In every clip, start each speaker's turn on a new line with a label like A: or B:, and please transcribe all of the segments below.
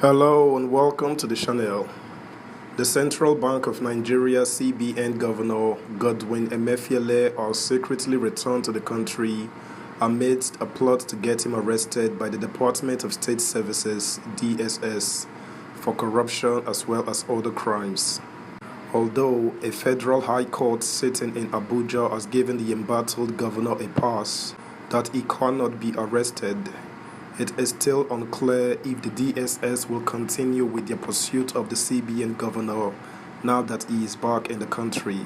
A: Hello and welcome to the channel. The Central Bank of Nigeria CBN Governor Godwin Emefiele has secretly returned to the country amidst a plot to get him arrested by the Department of State Services (DSS) for corruption as well as other crimes. Although a federal high court sitting in Abuja has given the embattled governor a pass that he cannot be arrested, it is still unclear if the DSS will continue with their pursuit of the CBN governor now that he is back in the country.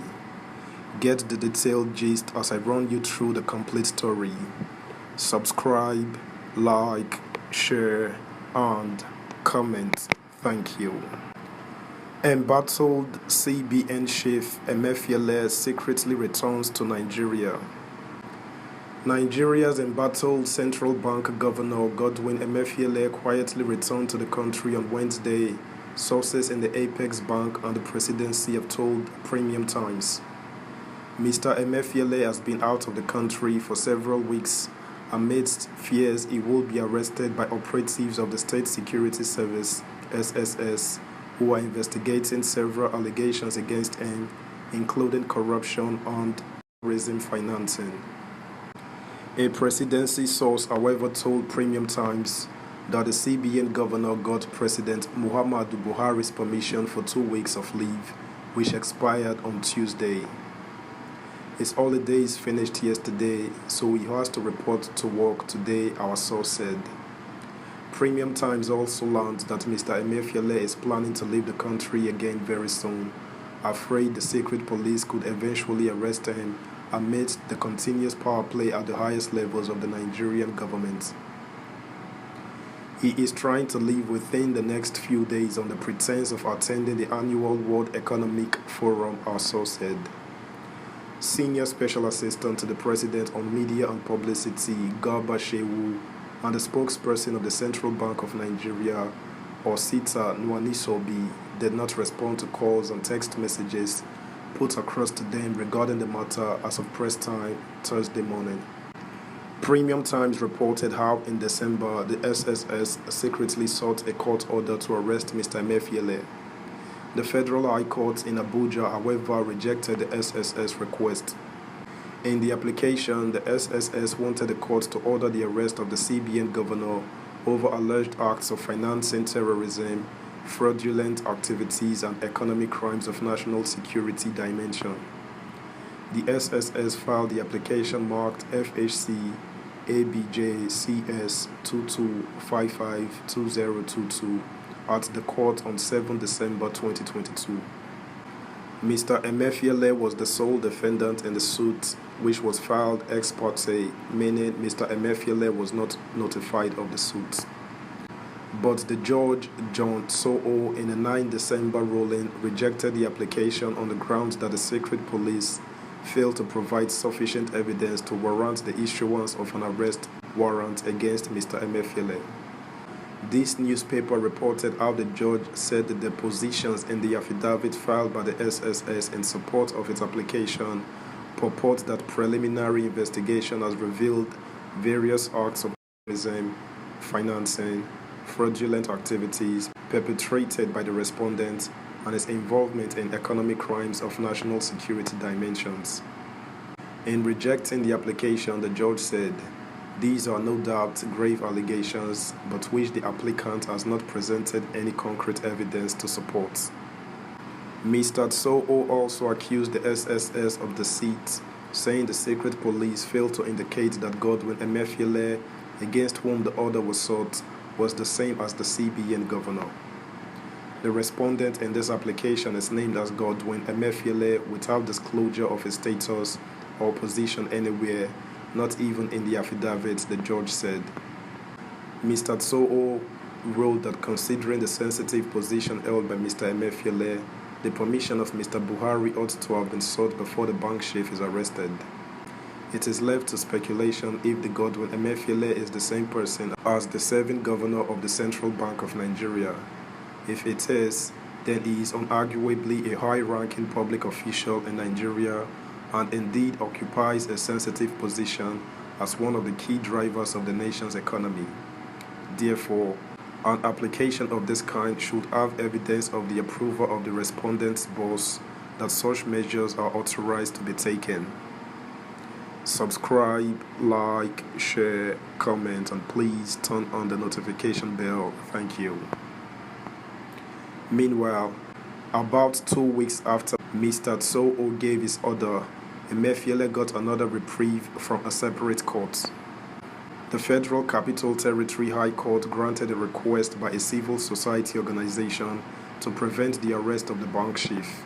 A: Get the detailed gist as I run you through the complete story. Subscribe, like, share, and comment. Thank you. Embattled CBN chief Emefiele secretly returns to Nigeria. Nigeria's embattled central bank governor Godwin Emefiele quietly returned to the country on Wednesday, sources in the Apex Bank and the presidency have told Premium Times. Mr. Emefiele has been out of the country for several weeks amidst fears he will be arrested by operatives of the State Security Service (SSS), who are investigating several allegations against him, including corruption and terrorism financing. A presidency source, however, told Premium Times that the CBN governor got President Muhammadu Buhari's permission for 2 weeks of leave, which expired on Tuesday. His holidays finished yesterday, so he has to report to work today, our source said. Premium Times also learned that Mr. Emefiele is planning to leave the country again very soon, afraid the secret police could eventually arrest him amidst the continuous power play at the highest levels of the Nigerian government. He is trying to leave within the next few days on the pretense of attending the annual World Economic Forum, our source said. Senior Special Assistant to the President on Media and Publicity, Garba Shehu, and the spokesperson of the Central Bank of Nigeria, Osita Nwanisobi, did not respond to calls and text messages put across to them regarding the matter as of press time Thursday morning. Premium Times reported how in December the SSS secretly sought a court order to arrest Mr. Emefiele. The Federal High Court in Abuja, however, rejected the SSS request. In the application, the SSS wanted the court to order the arrest of the CBN governor over alleged acts of financing terrorism, fraudulent activities and economic crimes of national security dimension. The SSS filed the application marked FHC ABJ CS 22552022 at the court on 7 December 2022. Mr. Emefiele was the sole defendant in the suit, which was filed ex parte, meaning Mr. Emefiele was not notified of the suit. But the judge, John Soo, in a 9 December ruling, rejected the application on the grounds that the secret police failed to provide sufficient evidence to warrant the issuance of an arrest warrant against Mr. Emefiele. This newspaper reported how the judge said the depositions in the affidavit filed by the SSS in support of its application purport that preliminary investigation has revealed various acts of terrorism, financing, fraudulent activities perpetrated by the respondent and his involvement in economic crimes of national security dimensions. In rejecting the application, the judge said, "These are no doubt grave allegations, but which the applicant has not presented any concrete evidence to support." Mr. Soo also accused the SSS of deceit, saying the secret police failed to indicate that Godwin Emefiele, against whom the order was sought, was the same as the CBN governor. The respondent in this application is named as Godwin Emefiele without disclosure of his status or position anywhere, not even in the affidavit, the judge said. Mr. Soo wrote that considering the sensitive position held by Mr. Emefiele, the permission of Mr. Buhari ought to have been sought before the bank chief is arrested. It is left to speculation if the Godwin Emefiele is the same person as the serving governor of the Central Bank of Nigeria. If it is, then he is unarguably a high-ranking public official in Nigeria and indeed occupies a sensitive position as one of the key drivers of the nation's economy. Therefore, An application of this kind should have evidence of the approval of the respondent's boss that such measures are authorized to be taken. Subscribe, like, share, comment, and please turn on the notification bell. Thank you. Meanwhile, about 2 weeks after Mr. Tsoho gave his order, Emefiele got another reprieve from a separate court. The Federal Capital Territory High Court granted a request by a civil society organization to prevent the arrest of the bank chief.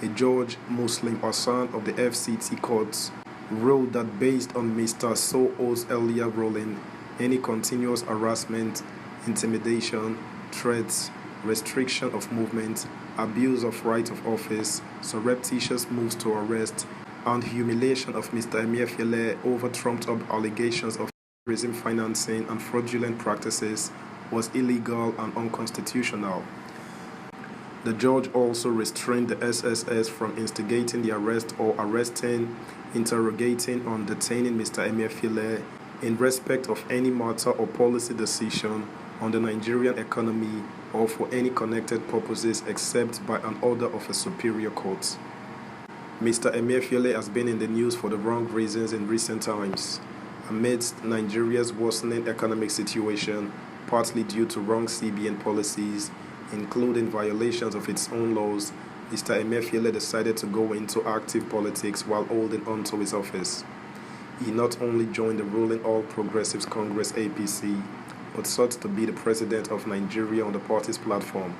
A: A judge, Muslim Hassan of the FCT courts, ruled that based on Mr. Tsoho's earlier ruling, any continuous harassment, intimidation, threats, restriction of movement, abuse of right of office, surreptitious moves to arrest, and humiliation of Mr. Emefiele over trumped-up allegations of terrorism financing and fraudulent practices was illegal and unconstitutional. The judge also restrained the SSS from instigating the arrest or arresting, interrogating, or detaining Mr. Emefiele in respect of any matter or policy decision on the Nigerian economy or for any connected purposes except by an order of a superior court. Mr. Emefiele has been in the news for the wrong reasons in recent times. Amidst Nigeria's worsening economic situation, partly due to wrong CBN policies, including violations of its own laws, Mr. Emefiele decided to go into active politics while holding on to his office. He not only joined the ruling All Progressives Congress APC, but sought to be the president of Nigeria on the party's platform.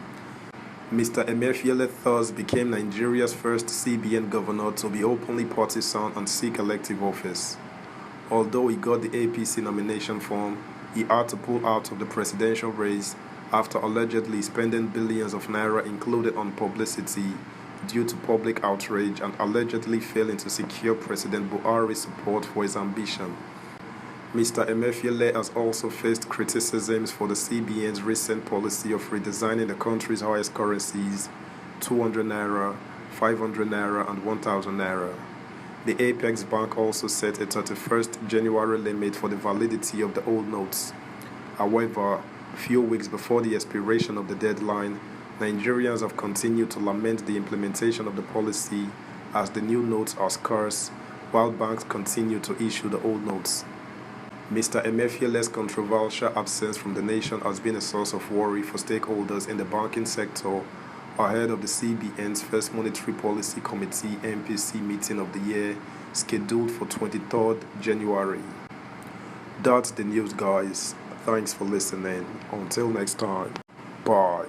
A: Mr. Emefiele thus became Nigeria's first CBN governor to be openly partisan and seek elective office. Although he got the APC nomination form, he had to pull out of the presidential race after allegedly spending billions of naira included on publicity due to public outrage and allegedly failing to secure President Buhari's support for his ambition. Mr. Emefiele has also faced criticisms for the CBN's recent policy of redesigning the country's highest currencies, 200 naira, 500 naira, and 1000 naira. The Apex Bank also set a 31st January limit for the validity of the old notes. However, a few weeks before the expiration of the deadline, Nigerians have continued to lament the implementation of the policy as the new notes are scarce, while banks continue to issue the old notes. Mr. Emefiele's controversial absence from the nation has been a source of worry for stakeholders in the banking sector ahead of the CBN's first Monetary Policy Committee MPC meeting of the year, scheduled for 23rd January. That's the news, guys. Thanks for listening. Until next time. Bye.